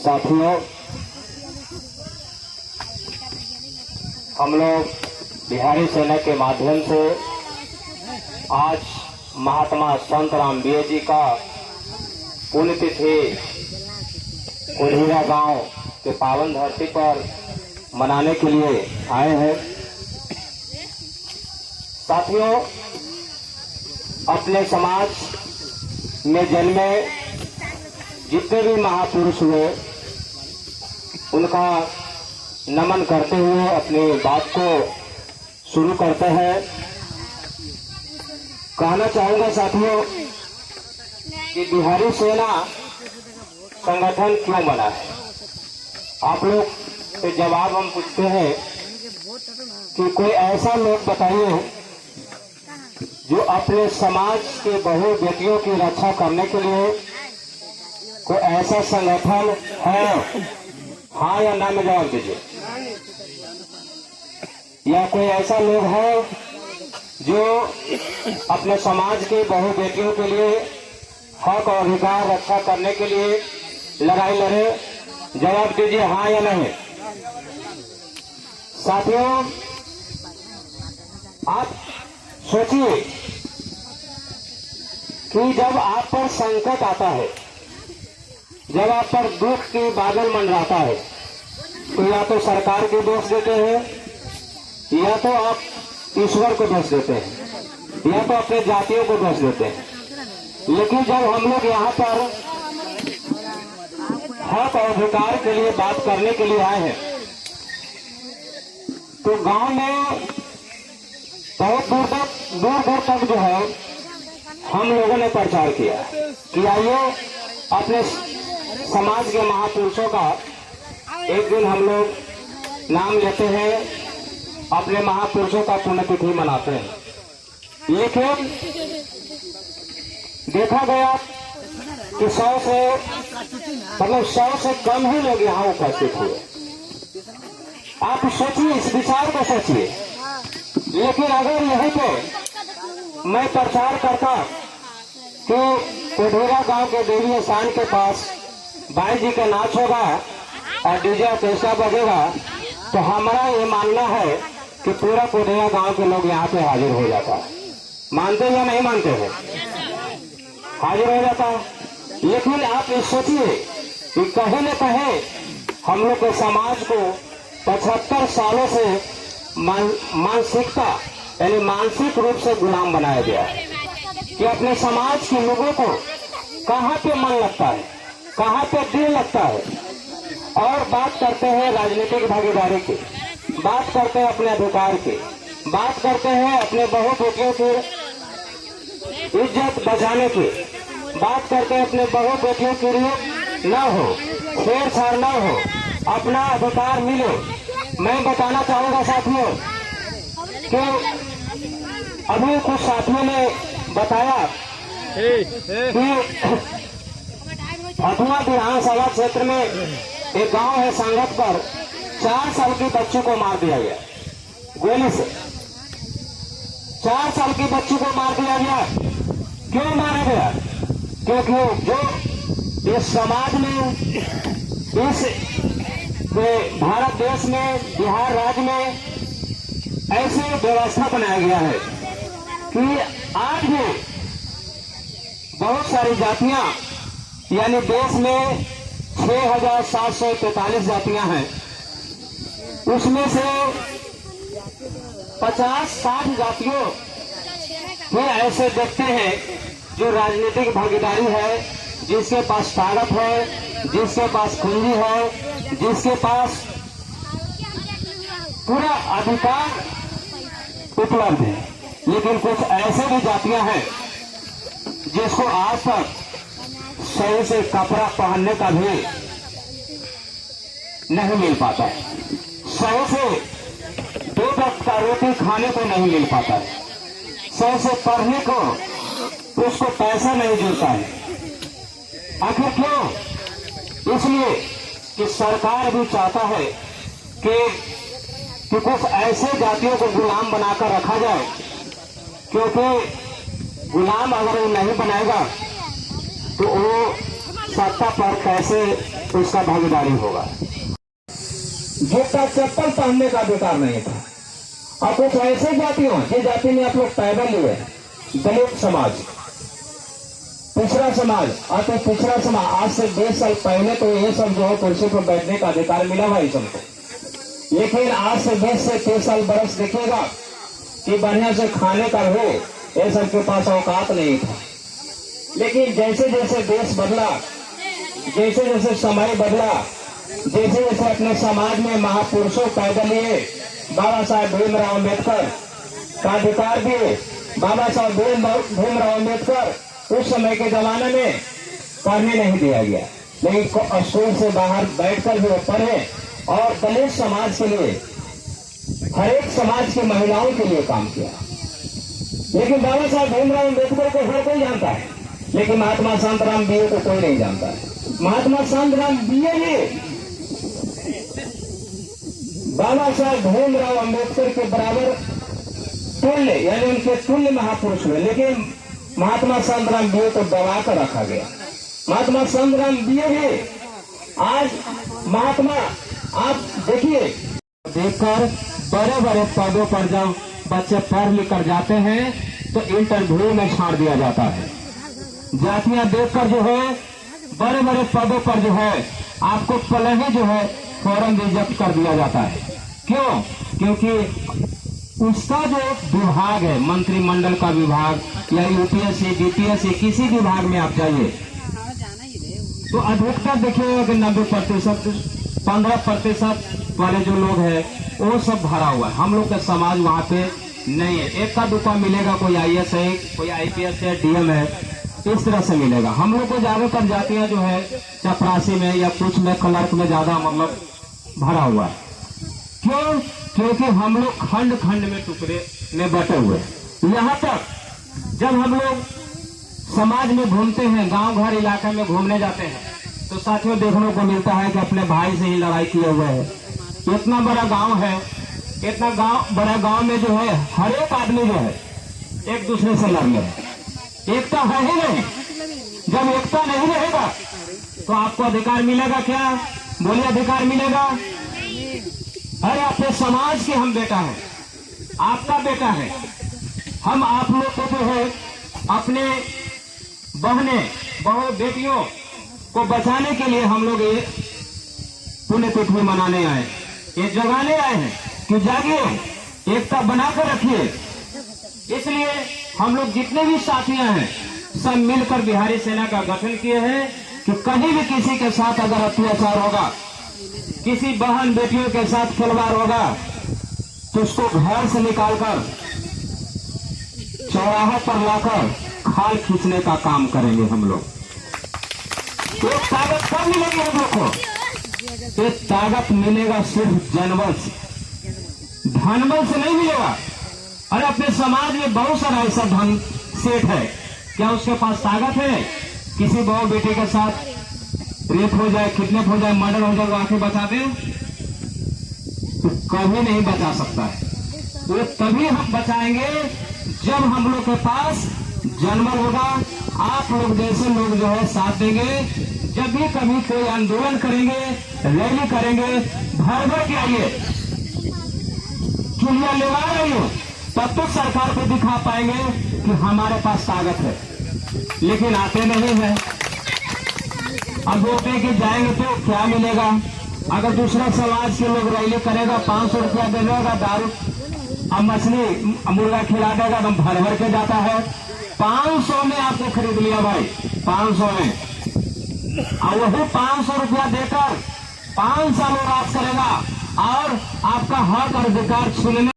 साथियों, हम लोग बिहारी सेना के माध्यम से आज महात्मा संत रामवीर जी का पुण्यतिथि कोल्हिया गांव के पावन धरती पर मनाने के लिए आए हैं। साथियों, अपने समाज में जन्मे जितने भी महापुरुष हुए उनका नमन करते हुए अपनी बात को शुरू करते हैं। कहना चाहूंगा साथियों कि बिहारी सेना संगठन क्यों बना है। आप लोग से जवाब हम पूछते हैं कि कोई ऐसा लोग बताइए जो अपने समाज के बहु बेटियों की रक्षा करने के लिए कोई ऐसा संगठन है, हाँ या ना में जवाब दीजिए। या कोई ऐसा लोग है जो अपने समाज के बहु बेटियों के लिए हक और अधिकार रक्षा करने के लिए लड़ाई लड़े, जवाब दीजिए हाँ या नहीं। साथियों, आप सोचिए कि जब आप पर संकट आता है, जब आप पर दुख की बादल मंडराता है, तो या तो सरकार को दोष देते हैं, या तो आप ईश्वर को दोष देते हैं, या तो अपने जातियों को दोष देते हैं। लेकिन जब हम लोग यहाँ पर हक और अधिकार के लिए बात करने के लिए आए हैं, तो गांव में बहुत दूर तक जो है हम लोगों ने प्रचार किया कि आइए अपने समाज के महापुरुषों का एक दिन हम लोग नाम लेते हैं, अपने महापुरुषों का पुण्यतिथि मनाते हैं। लेकिन देखा गया कि 100 से कम ही लोग यहाँ उपस्थित हुए। आप सोचिए, इस विचार को सोचिए। लेकिन अगर यहीं पे मैं प्रचार करता कि कोल्हिया गांव के देवी स्थान के पास बाई जी का नाच होगा और डीजे ऑर्केस्ट्रा बजेगा, तो हमारा ये मानना है कि पूरा कोल्हिया गांव के लोग यहाँ पे हाजिर हो जाता है। मानते या नहीं मानते हैं? हाजिर हो जाता है। लेकिन आप ये सोचिए कि कहीं न कहीं हम लोग के समाज को 75 सालों से मानसिकता यानी मानसिक रूप से गुलाम बनाया गया है कि अपने समाज के लोगों को कहाँ पे मन लगता है, कहाँ पे दिल लगता है, और बात करते हैं राजनीतिक भागीदारी की, बात करते हैं अपने अधिकार की, बात करते हैं अपने बहु बेटियों की इज्जत बचाने की, बात करते हैं अपने बहु बेटियों के लिए न हो छेड़छाड़, न हो, अपना अधिकार मिले। मैं बताना चाहूंगा साथियों कि अभी कुछ साथियों ने बताया कि अथवा विधानसभा क्षेत्र में एक गांव है संगत पर 4 साल की बच्ची को मार दिया गया गोली से। 4 साल की बच्ची को मार दिया गया। क्यों मारा गया? क्योंकि जो इस समाज में, इस भारत देश में, बिहार राज्य में ऐसी व्यवस्था बनाया गया है कि आज भी बहुत सारी जातियां, यानी देश में 6,743 जातियां हैं, उसमें से 50-60 जातियों भी ऐसे देखते हैं जो राजनीतिक भागीदारी है, जिसके पास ताकत है, जिसके पास पूंजी है, जिसके पास पूरा अधिकार उपलब्ध है। लेकिन कुछ ऐसे भी जातियां हैं जिसको आज तक सही से कपड़ा पहनने का भी नहीं मिल पाता है, सही से 2 वक्त का रोटी खाने को नहीं मिल पाता है, सही से पढ़ने को उसको पैसा नहीं जुड़ता है। आखिर क्यों? इसलिए कि सरकार भी चाहता है कि कुछ ऐसे जातियों को गुलाम बनाकर रखा जाए, क्योंकि गुलाम अगर वो नहीं बनाएगा तो वो सत्ता पर कैसे उसका भागीदारी होगा। जूता चप्पल पहनने का अधिकार नहीं था। और कुछ ऐसे जातियों, जिस जाति में आप लोग पैदा लिए, दलित समाज, पिछड़ा समाज, अति पिछड़ा समाज, आज से 20 साल पहले तो ये सब जो है कुर्सी पर बैठने का अधिकार मिला हुआ है सबको। लेकिन आज से 20 से 30 साल बरस देखिएगा कि बढ़िया से खाने का हो, ये सबके पास औकात नहीं था। लेकिन जैसे जैसे देश बदला, जैसे जैसे समय बदला, जैसे जैसे अपने समाज में महापुरुषों पैदा लिए, बाबा साहब भीमराव अम्बेडकर का अधिकार दिए। बाबा साहब भीमराव अम्बेडकर उस समय के जमाने में पढ़ने नहीं दिया गया, लेकिन स्कूल से बाहर बैठकर भी वो पढ़े और दलित समाज के लिए, हर एक समाज की महिलाओं के लिए काम किया। लेकिन बाबा साहब भीमराव अम्बेडकर को हर कोई जानता है, लेकिन महात्मा शांतराम बीए को कोई नहीं जानता है। महात्मा शांतराम बीए ही बाबा साहब भीमराव अम्बेडकर के बराबर तुल्य, यानी उनके तुल्य महापुरुष हुए, लेकिन महात्मा शांतराम बीए को दबा कर रखा गया। महात्मा शांतराम बीए भी आज महात्मा, आप देखिए, देखकर बड़े बड़े पदों पर जब बच्चे पढ़ लिख कर जाते हैं तो इंटरव्यू में छाड़ दिया जाता है। जातियां देखकर जो है बड़े बड़े पदों पर जो है आपको पहले ही जो है फौरन रिजेक्ट कर दिया जाता है। क्यों? क्योंकि उसका जो विभाग है, मंत्रिमंडल का विभाग या यूपीएससी बीपीएससी किसी विभाग में आप जाइए तो अधिकतर देखिएगा कि 90%, 15% वाले जो लोग हैं वो सब भरा हुआ है। हम लोग का समाज वहाँ पे नहीं है। एक का दुका मिलेगा, कोई आईएएस है, कोई आईपीएस है, डीएम है, इस तरह से मिलेगा। हम लोग को ज्यादातर जातियां जो है चपरासी में या कुछ में क्लर्क में ज्यादा मतलब भरा हुआ है। क्यों? क्योंकि हम लोग खंड खंड में टुकड़े में बटे हुए। यहाँ तक जब हम लोग समाज में घूमते हैं, गांव घर इलाके में घूमने जाते हैं, तो साथियों देखने को मिलता है कि अपने भाई से ही लड़ाई किए हुए है। इतना बड़ा गांव है, इतना बड़ा गांव में जो है हर एक आदमी जो है एक दूसरे से लड़ रहे। एकता है ही नहीं। जब एकता नहीं रहेगा तो आपको अधिकार मिलेगा क्या? बोलिए, अधिकार मिलेगा? अरे अपने समाज के हम बेटा है, आपका बेटा है। हम आप लोग को जो है अपने बहु बेटियों को बचाने के लिए हम लोग ये पुण्यतिथि मनाने आए, ये जगाने आए हैं कि जागिए, एकता बनाकर रखिए। इसलिए हम लोग जितने भी साथियां हैं सब मिलकर बिहारी सेना का गठन किए हैं कि कहीं भी किसी के साथ अगर अत्याचार होगा, किसी बहन बेटियों के साथ खिलवाड़ होगा, तो उसको घर से निकालकर चौराहे पर लाकर खाल खींचने का काम करेंगे हम लोग। ये ताकत कब मिलेगी हम लोग को? ये ताकत मिलेगा सिर्फ जनबल से, धनबल से नहीं मिलेगा। अरे अपने समाज में बहुत सारा ऐसा धन सेठ है, क्या उसके पास ताकत है? किसी बहू बेटे के साथ रेप हो जाए, किडनैप हो जाए, मर्डर हो जाए, वो आके बचा दे? तो कभी नहीं बचा सकता है। तो तभी हम बचाएंगे जब हम लोग के पास जनबल होगा। आप लोग जैसे लोग जो है साथ देंगे। जब भी कभी कोई आंदोलन करेंगे, रैली करेंगे, भर भर के आइए, चुनिया लेवा रही, तब तो सरकार को दिखा पाएंगे कि हमारे पास ताकत है। लेकिन आते नहीं है। अब बोलते कि जाएंगे तो क्या मिलेगा? अगर दूसरा समाज के लोग रैली करेगा, 500 रुपया दे देगा, दारू अब मछली मुर्गा खिला देगा, एकदम भर भर के जाता है। 500 में आपको खरीद लिया भाई, 500 में। और वही 500 रुपया देकर 5 साल राज करेगा और आपका हक और अधिकार छीनने